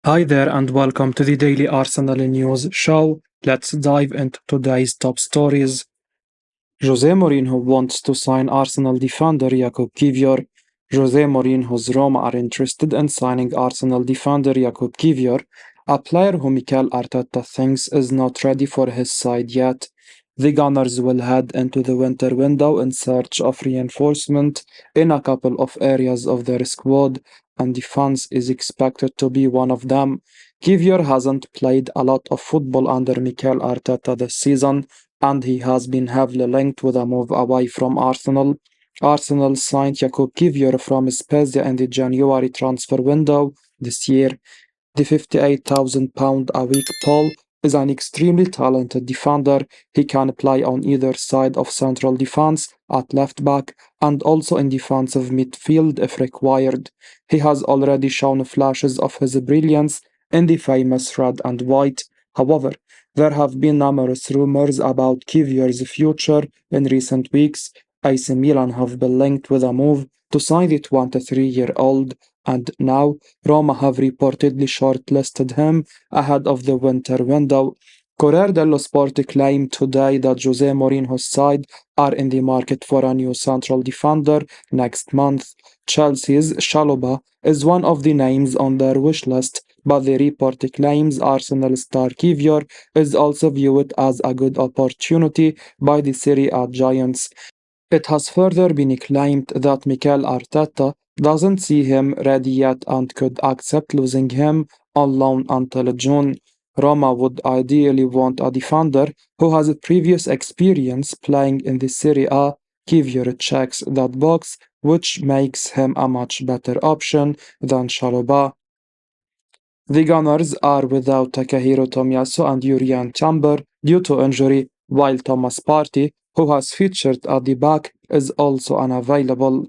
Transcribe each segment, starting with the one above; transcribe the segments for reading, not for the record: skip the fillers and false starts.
Hi there and welcome to the Daily Arsenal News Show. Let's dive into today's top stories. Jose Mourinho wants to sign Arsenal defender Jakub Kiwior. Jose Mourinho's Roma are interested in signing Arsenal defender Jakub Kiwior, a player who Mikel Arteta thinks is not ready for his side yet. The Gunners will head into the winter window in search of reinforcement in a couple of areas of their squad, and defense is expected to be one of them. Kiwior hasn't played a lot of football under Mikel Arteta this season, and he has been heavily linked with a move away from Arsenal. Arsenal signed Jakub Kiwior from Spezia in the January transfer window this year. The £58,000 a week Paul is an extremely talented defender. He can play on either side of central defense, at left back, and also in defensive midfield if required. He has already shown flashes of his brilliance in the famous red and white. However, there have been numerous rumors about Kiwior's future in recent weeks. AC Milan have been linked with a move to sign the 23-year-old, and now Roma have reportedly shortlisted him ahead of the winter window. Corriere dello Sport claimed today that Jose Mourinho's side are in the market for a new central defender next month. Chelsea's Chalobah is one of the names on their wish list, but the report claims Arsenal star Kiwior is also viewed as a good opportunity by the Serie A giants. It has further been claimed that Mikel Arteta doesn't see him ready yet and could accept losing him on loan until June. Roma would ideally want a defender who has a previous experience playing in the Serie A. Kiwior checks that box, which makes him a much better option than Chalobah. The Gunners are without Takahiro Tomiyasu and Yurian Chamber due to injury, while Thomas Partey, who has featured at the back, is also unavailable.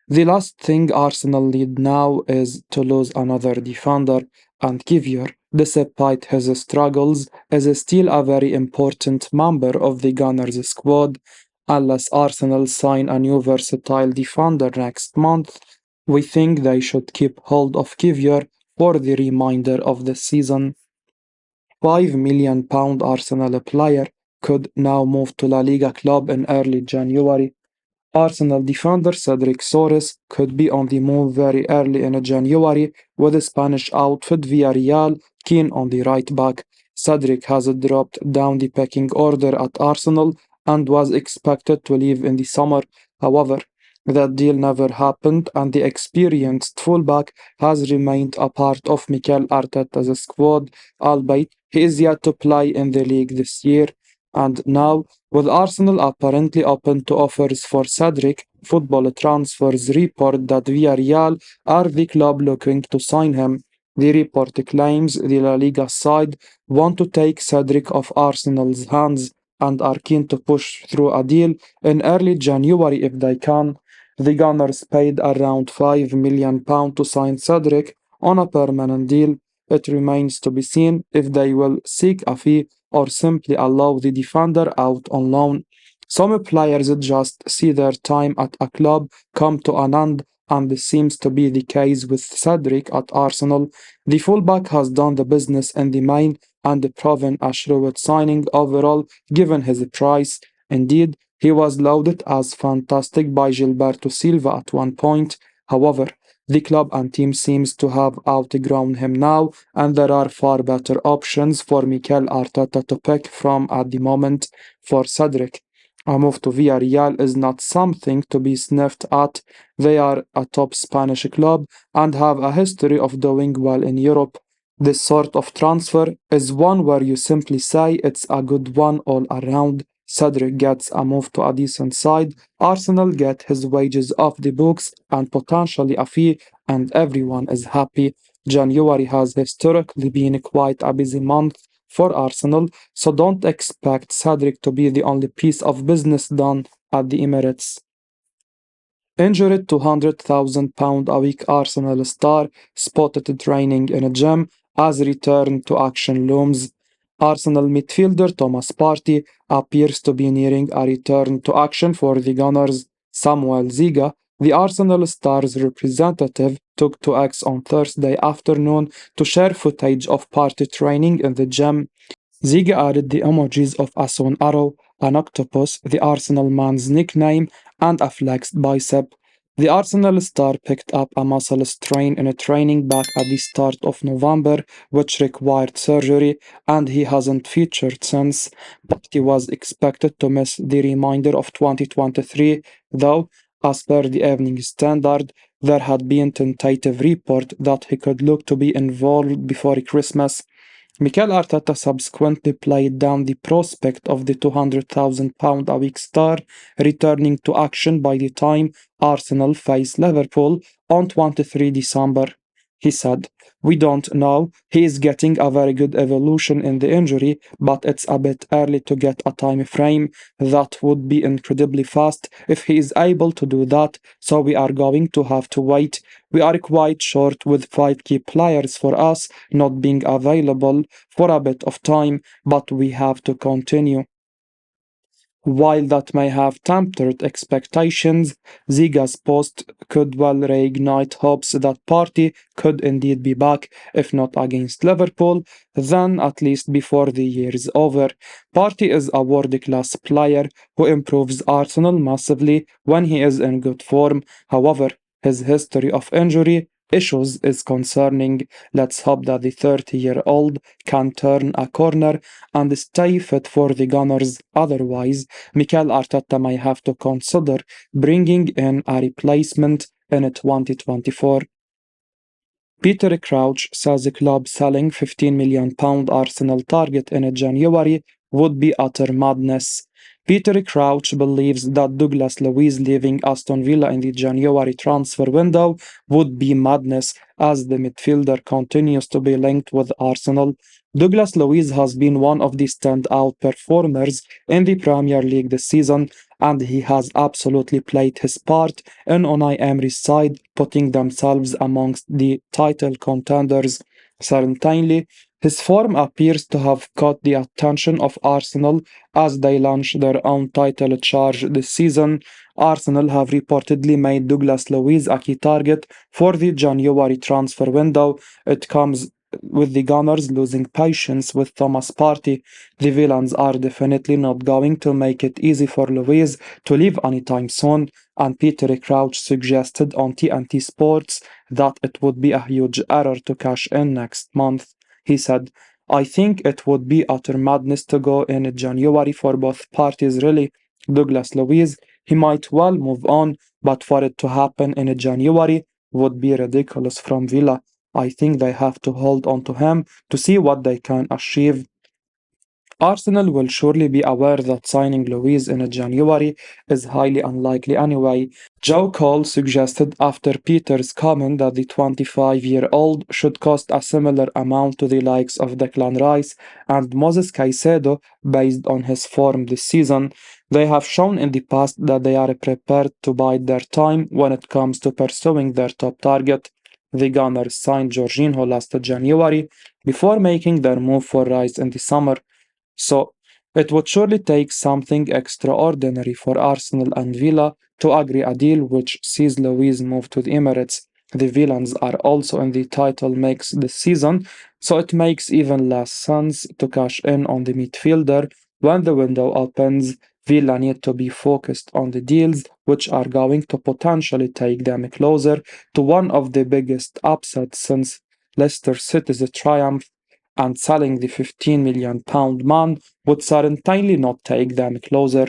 The last thing Arsenal need now is to lose another defender, and Kiwior, despite his struggles, is still a very important member of the Gunners squad. Unless Arsenal sign a new versatile defender next month, we think they should keep hold of Kiwior for the remainder of the season. £5 million Arsenal player could now move to La Liga club in early January. Arsenal defender Cedric Soares could be on the move very early in January, with the Spanish outfit Villarreal keen on the right back. Cedric has dropped down the pecking order at Arsenal and was expected to leave in the summer. However, that deal never happened, and the experienced fullback has remained a part of Mikel Arteta's squad, albeit he is yet to play in the league this year. And now, with Arsenal apparently open to offers for Cedric, Football Transfers report that Villarreal are the club looking to sign him. The report claims the La Liga side want to take Cedric off Arsenal's hands and are keen to push through a deal in early January if they can. The Gunners paid around £5 million to sign Cedric on a permanent deal. It remains to be seen if they will seek a fee or simply allow the defender out on loan. Some players just see their time at a club come to an end, and this seems to be the case with Cedric at Arsenal. The fullback has done the business in the main and proven a shrewd signing overall given his price. Indeed, he was lauded as fantastic by Gilberto Silva at one point. However, the club and team seems to have outgrown him now, and there are far better options for Mikel Arteta to pick from at the moment. For Cedric, a move to Villarreal is not something to be sniffed at. They are a top Spanish club and have a history of doing well in Europe. This sort of transfer is one where you simply say it's a good one all around. Cedric gets a move to a decent side, Arsenal get his wages off the books and potentially a fee, and everyone is happy. January has historically been quite a busy month for Arsenal, so don't expect Cedric to be the only piece of business done at the Emirates. Injured £200,000 a week Arsenal star spotted training in a gym as return to action looms. Arsenal midfielder Thomas Partey appears to be nearing a return to action for the Gunners. Samuel Zigah The Arsenal Star's representative took to X on Thursday afternoon to share footage of Partey training in the gym. Zigah added the emojis of a sewn arrow, an octopus, the Arsenal man's nickname, and a flexed bicep. The Arsenal star picked up a muscle strain in a training back at the start of November, which required surgery, and he hasn't featured since. But he was expected to miss the remainder of 2023, though, as per the Evening Standard, there had been tentative report that he could look to be involved before Christmas. Mikel Arteta subsequently played down the prospect of the £200,000 a week star returning to action by the time Arsenal face Liverpool on 23 December. He said, "We don't know. He is getting a very good evolution in the injury, but it's a bit early to get a time frame. That would be incredibly fast if he is able to do that, so we are going to have to wait. We are quite short with five key players for us not being available for a bit of time, but we have to continue." While that may have tempered expectations, Ziga's post could well reignite hopes that Partey could indeed be back, if not against Liverpool, then at least before the year is over. Partey is a world-class player who improves Arsenal massively when he is in good form. However, his history of injury issues is concerning. Let's hope that the 30-year-old can turn a corner and stay fit for the Gunners. Otherwise, Mikel Arteta may have to consider bringing in a replacement in 2024. Peter Crouch says the club selling £15 million Arsenal target in January would be utter madness. Peter Crouch believes that Douglas Luiz leaving Aston Villa in the January transfer window would be madness as the midfielder continues to be linked with Arsenal. Douglas Luiz has been one of the standout performers in the Premier League this season, and he has absolutely played his part in Unai Emery's side, putting themselves amongst the title contenders. Certainly, his form appears to have caught the attention of Arsenal as they launch their own title charge this season. Arsenal have reportedly made Douglas Luiz a key target for the January transfer window. It comes with the Gunners losing patience with Thomas Partey. The villains are definitely not going to make it easy for Luiz to leave anytime soon, and Peter Crouch suggested on TNT Sports that it would be a huge error to cash in next month. He said, "I think it would be utter madness to go in January for both parties really. Douglas Luiz, he might well move on, but for it to happen in January would be ridiculous from Villa. I think they have to hold on to him to see what they can achieve." Arsenal will surely be aware that signing Luiz in January is highly unlikely anyway. Joe Cole suggested after Peter's comment that the 25-year-old should cost a similar amount to the likes of Declan Rice and Moses Caicedo based on his form this season. They have shown in the past that they are prepared to bide their time when it comes to pursuing their top target. The Gunners signed Jorginho last January before making their move for Rice in the summer. So, it would surely take something extraordinary for Arsenal and Villa to agree a deal which sees Luiz move to the Emirates. The villains are also in the title mix this season, so it makes even less sense to cash in on the midfielder when the window opens. Villa need to be focused on the deals which are going to potentially take them closer to one of the biggest upsets since Leicester City's triumph, and selling the £15 million man would certainly not take them closer.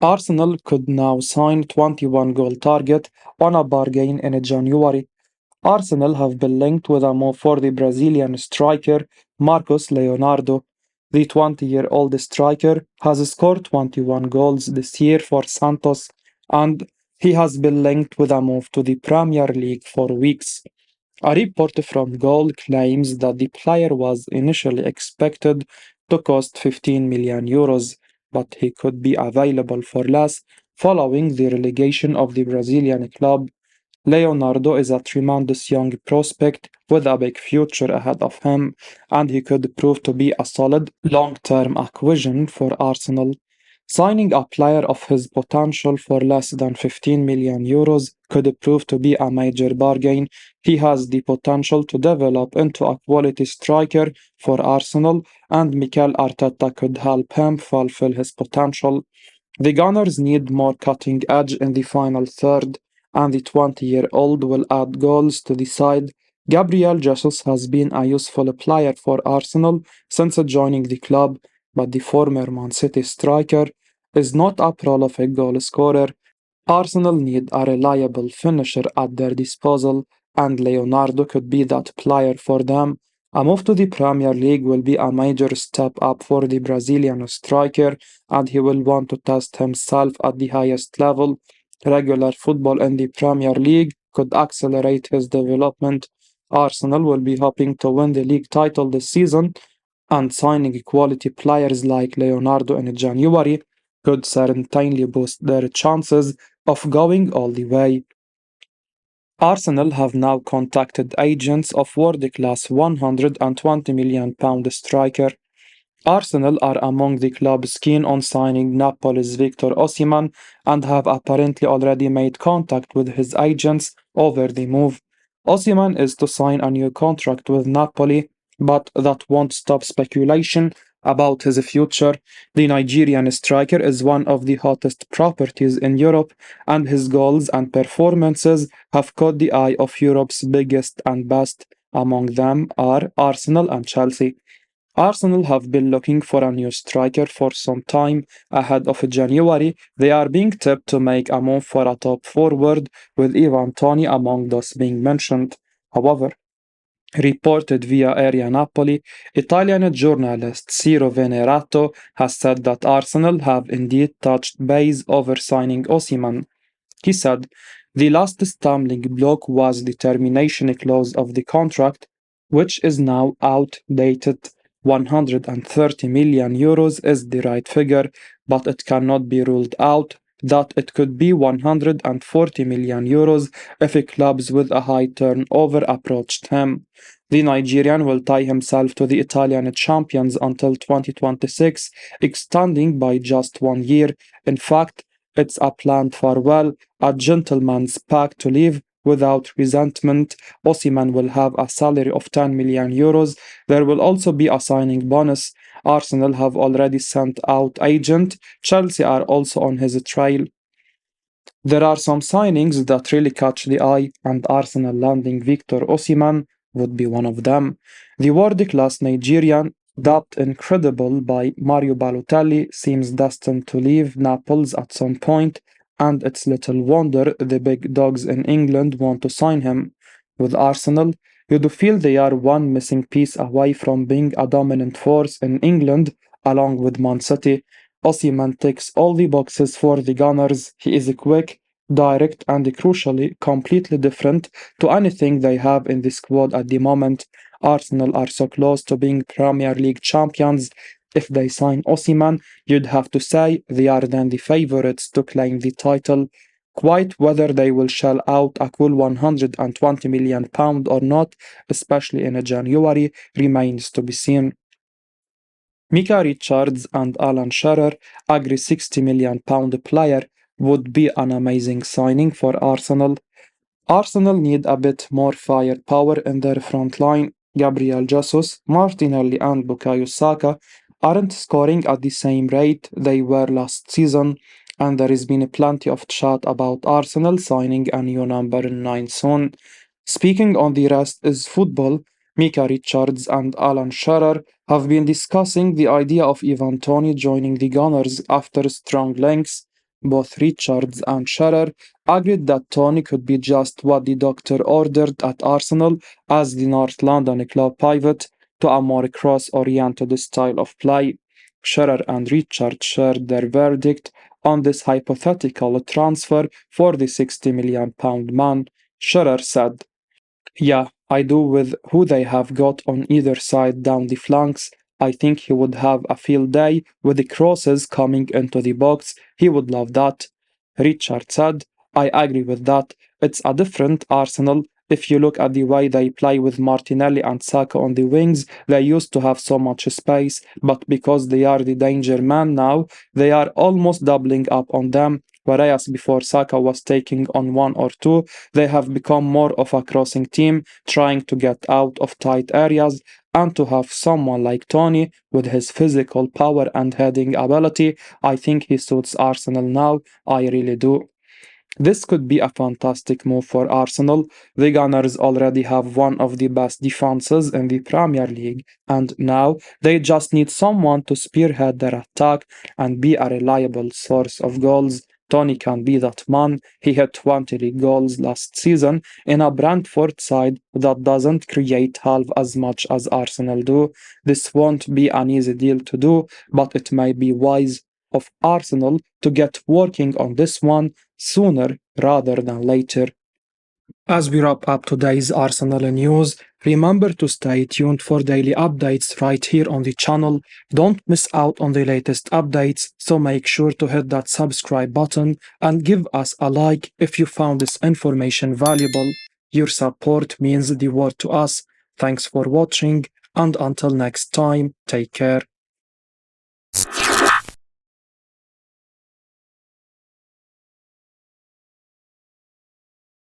Arsenal could now sign 21 goal target on a bargain in January. Arsenal have been linked with a move for the Brazilian striker Marcos Leonardo. The 20-year-old striker has scored 21 goals this year for Santos, and he has been linked with a move to the Premier League for weeks. A report from Goal claims that the player was initially expected to cost €15 million, but he could be available for less following the relegation of the Brazilian club. Leonardo is a tremendous young prospect with a big future ahead of him, and he could prove to be a solid long term acquisition for Arsenal. Signing a player of his potential for less than 15 million euros could prove to be a major bargain. He has the potential to develop into a quality striker for Arsenal, and Mikel Arteta could help him fulfill his potential. The Gunners need more cutting edge in the final third, and the 20-year-old will add goals to the side. Gabriel Jesus has been a useful player for Arsenal since joining the club, but the former Man City striker is not a prolific goal scorer. Arsenal need a reliable finisher at their disposal, and Leonardo could be that player for them. A move to the Premier League will be a major step up for the Brazilian striker, and he will want to test himself at the highest level. Regular football in the Premier League could accelerate his development. Arsenal will be hoping to win the league title this season, and signing quality players like Leonardo in January could certainly boost their chances of going all the way. Arsenal have now contacted agents of world-class £120 million striker. Arsenal are among the clubs keen on signing Napoli's Victor Osimhen and have apparently already made contact with his agents over the move. Osimhen is to sign a new contract with Napoli, but that won't stop speculation about his future. The Nigerian striker is one of the hottest properties in Europe, and his goals and performances have caught the eye of Europe's biggest and best. Among them are Arsenal and Chelsea. Arsenal have been looking for a new striker for some time. Ahead of January, they are being tipped to make a move for a top forward, with Ivan Toney among those being mentioned. However, reported via Area Napoli, Italian journalist Ciro Venerato has said that Arsenal have indeed touched base over signing Osimhen. He said, "The last stumbling block was the termination clause of the contract, which is now outdated. €130 million is the right figure, but it cannot be ruled out that it could be €140 million if clubs with a high turnover approached him. The Nigerian will tie himself to the Italian champions until 2026, extending by just 1 year. In fact, it's a planned farewell, a gentleman's pact to leave without resentment. Osimhen will have a salary of €10 million. There will also be a signing bonus. Arsenal have already sent out agent. Chelsea are also on his trail. There are some signings that really catch the eye, and Arsenal landing Victor Osimhen would be one of them. The world-class Nigerian, dubbed incredible by Mario Balotelli, seems destined to leave Naples at some point, and it's little wonder the big dogs in England want to sign him. With Arsenal, you do feel they are one missing piece away from being a dominant force in England, along with Man City. Osimhen ticks all the boxes for the Gunners. He is quick, direct, and crucially completely different to anything they have in the squad at the moment. Arsenal are so close to being Premier League champions. If they sign Osimhen, you'd have to say they are then the favourites to claim the title. Quite whether they will shell out a cool £120 million or not, especially in January, remains to be seen. Mika Richards and Alan Sherer agree £60 million player would be an amazing signing for Arsenal. Arsenal need a bit more firepower in their front line. Gabriel Jesus, Martinelli and Bukayo Saka aren't scoring at the same rate they were last season, and there has been plenty of chat about Arsenal signing a new number 9 soon. Speaking on the rest is football, Mika Richards and Alan Shearer have been discussing the idea of Ivan Toney joining the Gunners after strong links. Both Richards and Shearer agreed that Toney could be just what the doctor ordered at Arsenal as the North London club pivot to a more cross-oriented style of play. Shearer and Richards shared their verdict on this hypothetical transfer for the £60 million man. Shearer said, "Yeah, I do with who they have got on either side down the flanks. I think he would have a field day with the crosses coming into the box. He would love that." Richard said, "I agree with that. It's a different Arsenal, If you look at the way they play with Martinelli and Saka on the wings, they used to have so much space, but because they are the danger man now, they are almost doubling up on them. Whereas before Saka was taking on one or two, they have become more of a crossing team, trying to get out of tight areas, and to have someone like Tony with his physical power and heading ability, I think he suits Arsenal now. I really do. This could be a fantastic move for Arsenal. The Gunners already have one of the best defenses in the Premier League, and now they just need someone to spearhead their attack and be a reliable source of goals. Tony can be that man. He had 20 league goals last season in a Brentford side that doesn't create half as much as Arsenal do. This won't be an easy deal to do, but it may be wise of Arsenal to get working on this one sooner rather than later. As we wrap up today's Arsenal news, remember to stay tuned for daily updates right here on the channel. Don't miss out on the latest updates, so make sure to hit that subscribe button and give us a like if you found this information valuable. Your support means the world to us. Thanks for watching, and until next time, take care.